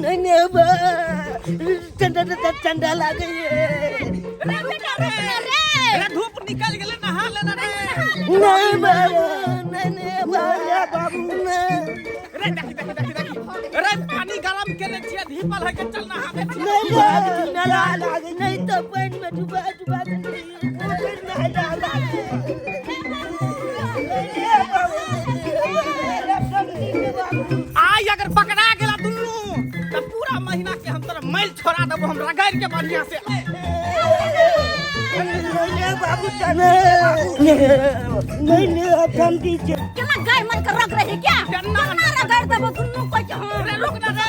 नहीं नहीं बा ठंडा लागे रे बेटा रे धूप निकल गेले नहा लेना रे नहीं बाबू नहीं बाबू रे देखी रे पानी गरम केले छिए धीपल है के चल नहा दे नहीं लागे नहीं तो पानी में डुबा नहीं लागे आई अगर पकड़ा गेला दुन्नू तो पूरा महीना के हम तोरा मैल छोड़ा देबो हम रगड़ के बढ़िया से बाबू नहीं अपन दीजिए केना गाय मन कर रख रही क्या केना रगड़ देबो दुन्नू को रे रुक ना रे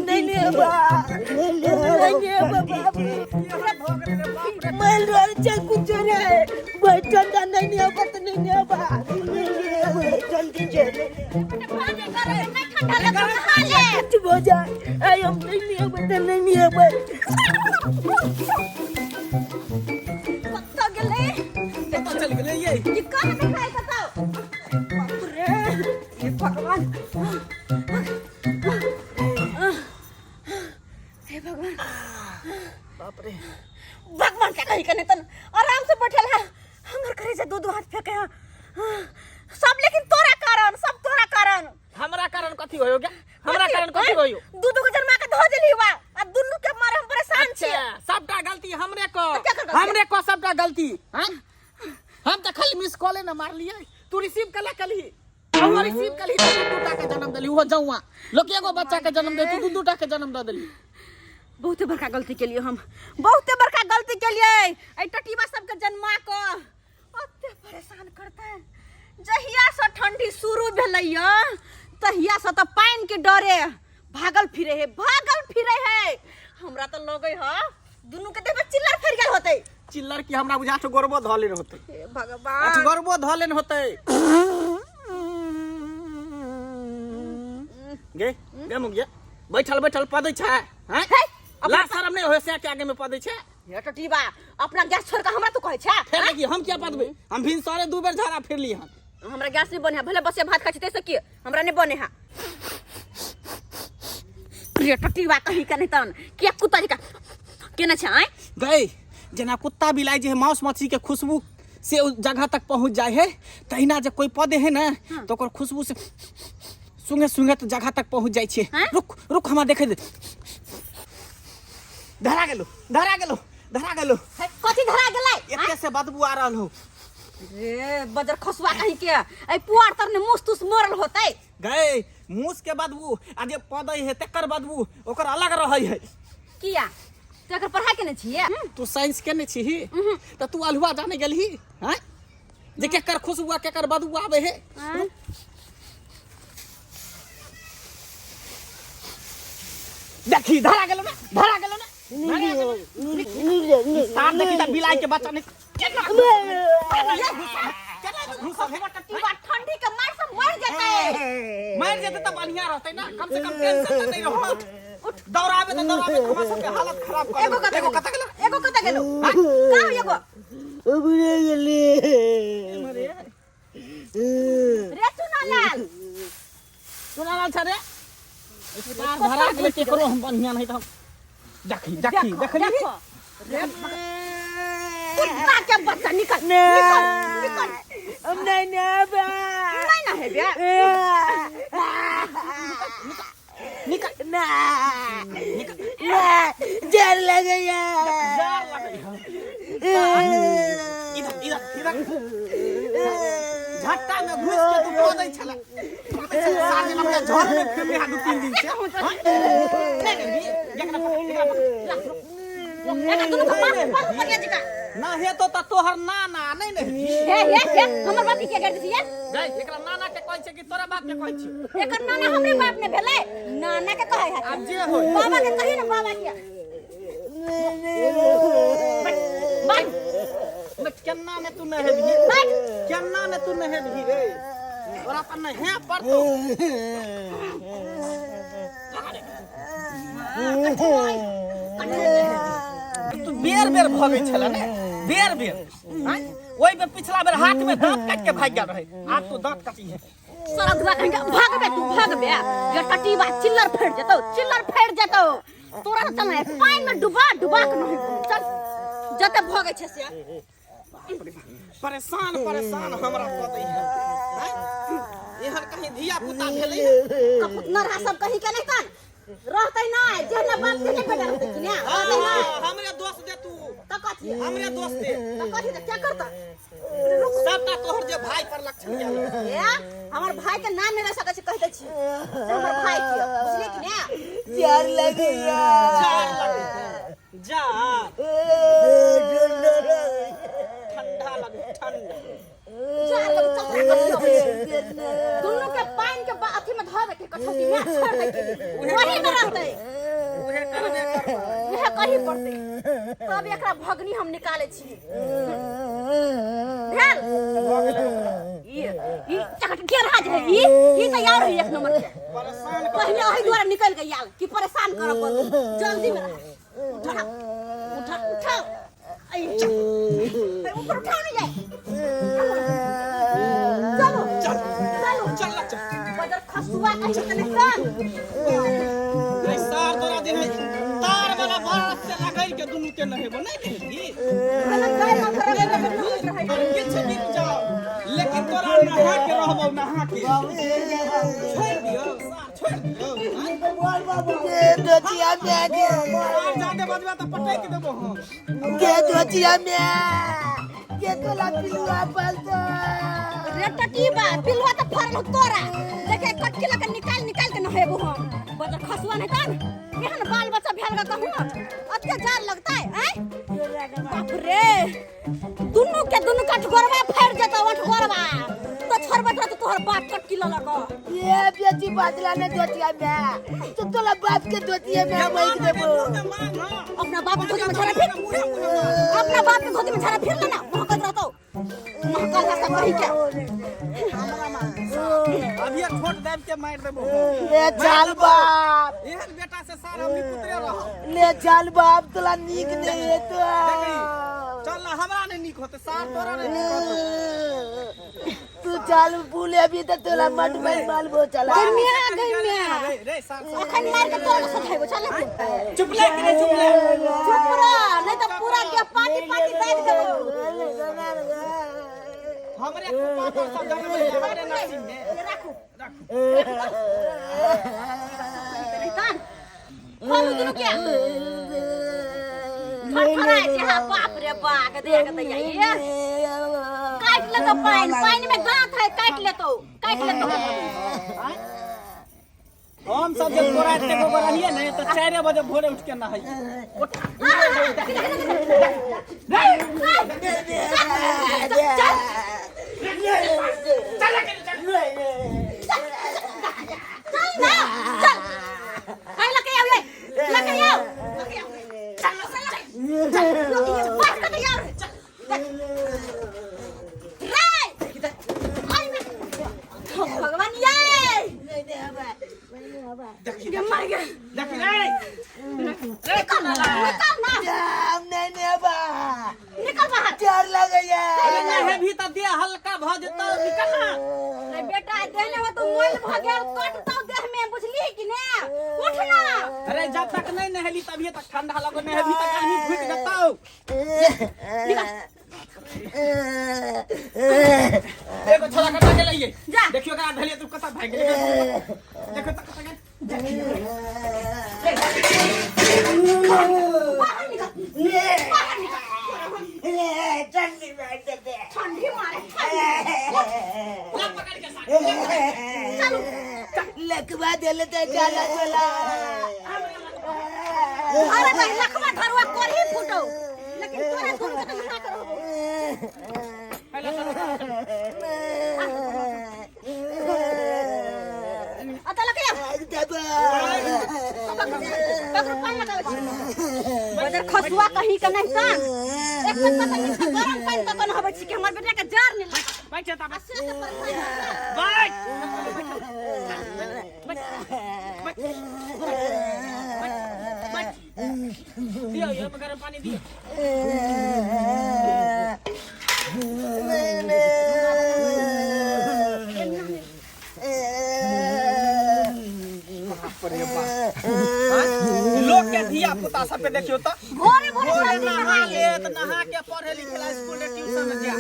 नहीं बाबू मैं रोल चल कुछ रे बैठन का नहीं पता नहीं बा जल्दी चले पानी करे नहीं ठंडा लगा नहा ले चुप हो जा आई हम नहीं पता नहीं बा पत्ता गेले पता चल गेले ये कहां में खाए बताओ बाप रे ये भगवान हे भगवान बाप रे भगवान क्या कही कने तन आराम से बैठल है हमर करे से दो हाथ फेंके है सब लेकिन तोरा कारण हमरा कारण कथि होयो क्या हमरा कारण कथि होयो दू के जन्मा के धो देली बा आ दुन्नु के मारे हम परेशान छी सबटा गलती हमरे को सबटा गलती हां हम त खाली मिस कॉल ना मार लिए तू रिसीव कला कली हम रिसीव कली तो दूटा के जन्म देली हो जाऊआ लोग एगो बच्चा के जन्म दे तू दूटा के जन्म दे देली बहुत बड़का गलती के लिए हम बहुत बड़का गलती के लिए ए टटीबा सबके जन्मा को ओते परेशान करता है जहिया से ठंडी शुरू भेलैया तहिया से त पानी के डरे भागल फिरे है हमरा त लगे ह दुनु के देबे चिल्लर फेर गेल होते चिल्लर की हमरा बुझा तो गरबो धलेन होते हे भगवान अच्छा गरबो धलेन होते गे मुगिया बैठल पदै छ हैं ला शरम नहीं होय से के आगे में पदै छ ये टटीबा अपना गैस छोड़ के हमरा तो कहै छ फेर लगी हम क्या पदबे हम भिन सारे दू बेर झाड़ा फिरली हम हमरा गैस नहीं बने भले बसे भात खाइ छै से हमरा नहीं बने है ये टटीबा कहीं का नहीं तन के कुत्ता का केना छ आय गई जना कुत्ता बिलाई जे मांस मछली के खुशबू से उस जगह तक पहुंच जाए है तहिना जे कोई पदे है ना तो ओकर खुशबू से सुंगे तो जगह तक पहुंच जाय छे रुक हमरा देखे दे धरा गेलो कथि धरा गेलै एते से बदबू आ रहल हो रे बजर खसवा कहीं के ए पुआर तर ने मुस तुस मरल होतै गए मूस के बदबू आ जे पदै है तकर बदबू ओकर अलग रहै है किया तू एकर पढ़ाई केने छियै तू साइंस केने छिही त तू अलहुआ जाने गेलही हैं जे केकर खुशबू केकर बदबू आवे है देखी धरा गेलो ना साथ देखी त बिलाई के बच्चा ने केना ठंडी के मार से मर जेतै त बढ़िया रहतै ना कम से कम टेंशन त नहीं रहो दौड़ावे हमरा सबके हालत खराब कर एगो कत गेलो का एगो अबरे गेले रे सुनालाल छ रे पार धरा गेले केकरो हम बढ़िया नहीं त देखी रे कुत्ता के बच्चा निकल हम नहीं ना बा नहीं ना है बे निकल ना जर लगे इधर झट्टा में घुस के तू पदै छला साजे लम्बा झोर में फिर में 2-3 दिन से ना हे तो तोहर नाना नहीं हे हमर बाप के कर दिया गई एकरा नाना के कहै छै कि तोरा बाप के कहै छै एकर नाना हमरे बाप ने भेले नाना के कहै है अब जे होय बाबा के कहि ना बाबा के बट केन्ना ने तू नहीं हेबही केन्ना ने तू नहीं हेबही रे और अपन है पर तू बेर भगै छला ने बेर ओइ पे पिछला बेर हाथ में दांत काट के भाग गेल रहे आज तो दांत काटी है सारा दुआ कहेंगे भाग बे तू भाग बे ये टटीबा चिल्लर फेट जतो तोरा तो चल पानी में डुबा डुबा के नहीं चल जते भगे छे से परेशान परेशान हमरा क दई है एहन कहीं धिया पुता भेलै कपूत नरहा सब कहीं के नहीं कान रहतै नहीं जेना बाप के नहीं बेटा रहतै कि ना रहतै नहीं हमरे दोस्त दे तू त कथी हमरे दोस्त दे त कथी त क्या करता सबटा तोहर जे भाई पर लक्षण या ए हमर भाई के नाम नहीं ले सकै छी कह दै छी हमर भाई के बुझली कि ना प्यार लगैया जा ठंडा लगे ठंडा दोनों के पानी के अथी में धो दे के कठौती में छोड़ दे के वही में रहतै उहे करबे करबा यह कही पड़तै तब एकरा भगनी हम निकाले छी भेल ई चकट के राज है ई तैयार है एक नंबर के परेशान पहले वही द्वारा निकल गई यार कि परेशान करब जल्दी में उठा उठा उठा आई ऊपर उठाओ नहीं जाए चलो चल बदर खसुआ कहीं के नहीं कान रे सार तोरा दिन तार वाला भारत से लगाई के दुनु के नहीं बनै देही किछ बीत जाओ लेकिन तोरा नहा के रहबो नहा के छोड़ दियो सार छोड़ दियो बोल बाबू के दोतिया में के जादे बजवा त पटक देबो हम के दोतिया में के तोला पिलुआ पलतो रे टटीबा पिलवा त फरल तोरा देखे कटकी लके निकाल के नहेबो हम बदर खसुआ नहीं कान एहन बाल बच्चा भेल का कहूं अत्याचार लगता है हैं बाप रे दुनु कट गोरवा फेर जता वठ गोरवा तो छोड़बे तो तोहर बाप कटकी ललक ये बेटी बादला ने दोतिया में तो तोला बाप के दोतिया में बैठ देबो अपना बाप के गोदी में झरा फिर अपना बाप के गोदी में झरा फिर लेना महकत रहतो महकल है सब कहीं के अभी छोट दाब के मार देबो ले चाल बाप एहन बेटा से सार हमनी पुत्रे रह ले चाल बाप तोला नीक नहीं है तो चल ना हमरा नहीं निक होते सार तोरा नहीं निक होते तू चाल बुले भी तो तोला मट में मालबो चला रे सार अखन मार के तोड़ से खाइबो चल चुप ले कि नहीं चुप ले चुप रह नहीं तो पूरा के पाटी दाद देबो हमरे कुपा पर सब जन्म ले हमरे नसीब में ये राखू कान खोलू दुनु के फटफड़ाए के हा बाप रे बाग देख त ये काट ले तो पानी में गांठ है काट ले तो हम सब जब तोरा एते गोबर रहिए नहीं तो 4 बजे भोरे उठ के नहाई भगवान ये मर गया देख रे निकल ना जाम नहीं बा निकल बाहर चार लगैया अरे नहीं भी त दे हल्का भ जतो निकल ना अरे बेटा देने हो तो मोल भ गेल कटतो देह में बुझली कि ने उठ ना अरे जब तक नहीं नहली तभी तक ठंडा लगो नहीं भी तक गर्मी घुट जताओ एगो छोरा कटा के लाइए जा देखियो का ढलिए तू कसा भाग गेल देखो तक तक ठंडी बैठ दे ठंडी मारे पकड़ के साथ लकवा देले तो जाला चला अरे भाई लखवा धरवा कोरी फुटो लेकिन तोरा सुन के मना करो आता लगे बदर खसुआ कहीं के नहीं कान एक पत्ता नहीं गरम पानी का कौन हबे छी के हमर बेटा के जार नहीं लग बैठ जा बस से परेशान बैठ दियो ये गरम पानी दियो लोग के धिया पुता सब पे देखियो त भोरे भोरे भोरे जल्दी नहा नहाए। ले त नहा के पढ़े लिखे ला स्कूल ट्यूशन में जा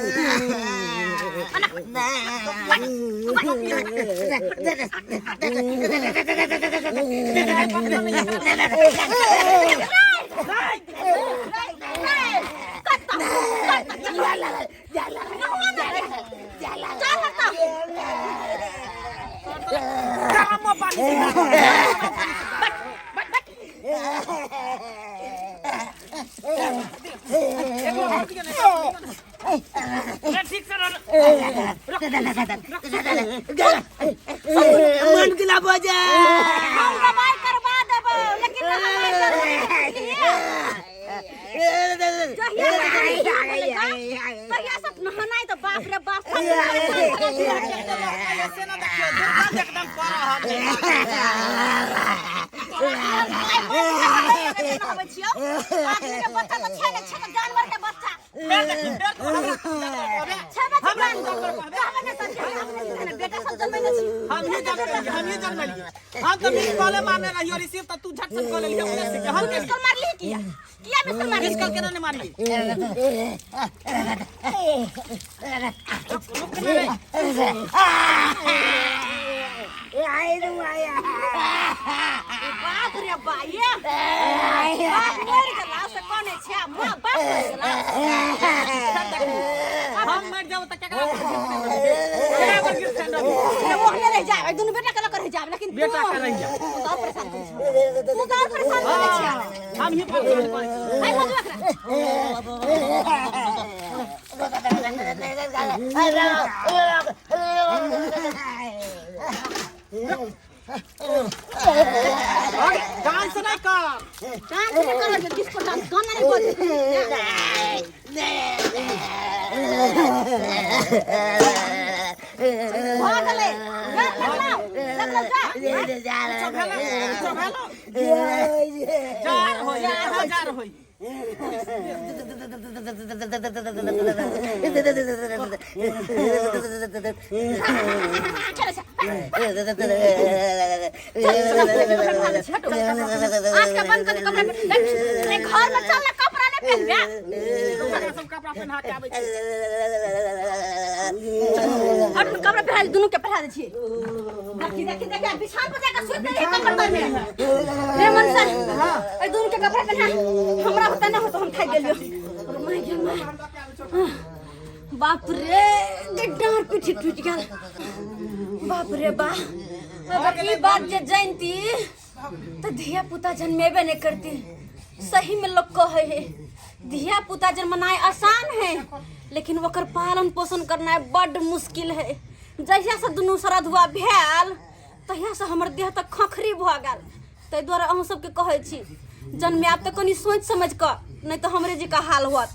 काम पानी ठीक से मन गिला बजा हम दवाई करवा देबो लेकिन नहाए जरूरी तहिया सब नहानाई तो बाप रे बाप ऐसे ना देखियो दुर्गंध एकदम पर जानवर के बच्चा बेटा सब जन्मे हम ही जन्मलिए हम तो मिस कॉले मारने रहियो रिसीव त तू झट से कॉल लियो अपने से हम के मिस मार ली किया मिस मार मिस कॉल केना ने मारली बाप रे बाये बाप मर गेला से कोने छै मां बाप मर गेला हम मर जाओ त केकरा ओहने रह जाए दुनु बेटा के लकर रह जाए लेकिन बेटा के रह जा तू तो परेशान कर तू तो परेशान कर हम ही परेशान कर आई हो एकरा डांस नहीं कर डांस नहीं करो जो डिस्को डांस गाना नहीं बोल भाग ले लग जा जार हो जार हो चल आज का बंद कर कपड़ा घर में चल कपड़ा नहीं पहन सब कपड़ा पहना के आबै छै हट कपड़ा पहना दोनों के पहना दे छिए देखी बिछान पर जाकर सुत रही कपड़ा में रे मन से ए दोनों के कपड़ा पहना हमरा होता ना हो तो हम खाइ गेलियो माय गे माय बाप रे डांर पीठी टूट गेल बाप रे बा अगर ई बात जे जानती तो धिया पुता जन्मेबे नहीं करती सही में लोग कहे है धिया पुता जन्मनाए आसान है लेकिन ओकर पालन पोषण करना बड़ मुश्किल है जहिया से दुनू श्रद्धुआ भेल तहिया से हमर देह तक खखरी भ गेल ताहि दुआरे अहूँ सबके कहै छी जन्माब तऽ कनी सोच समझ कऽ नहीं तो हमरे जी का हाल होत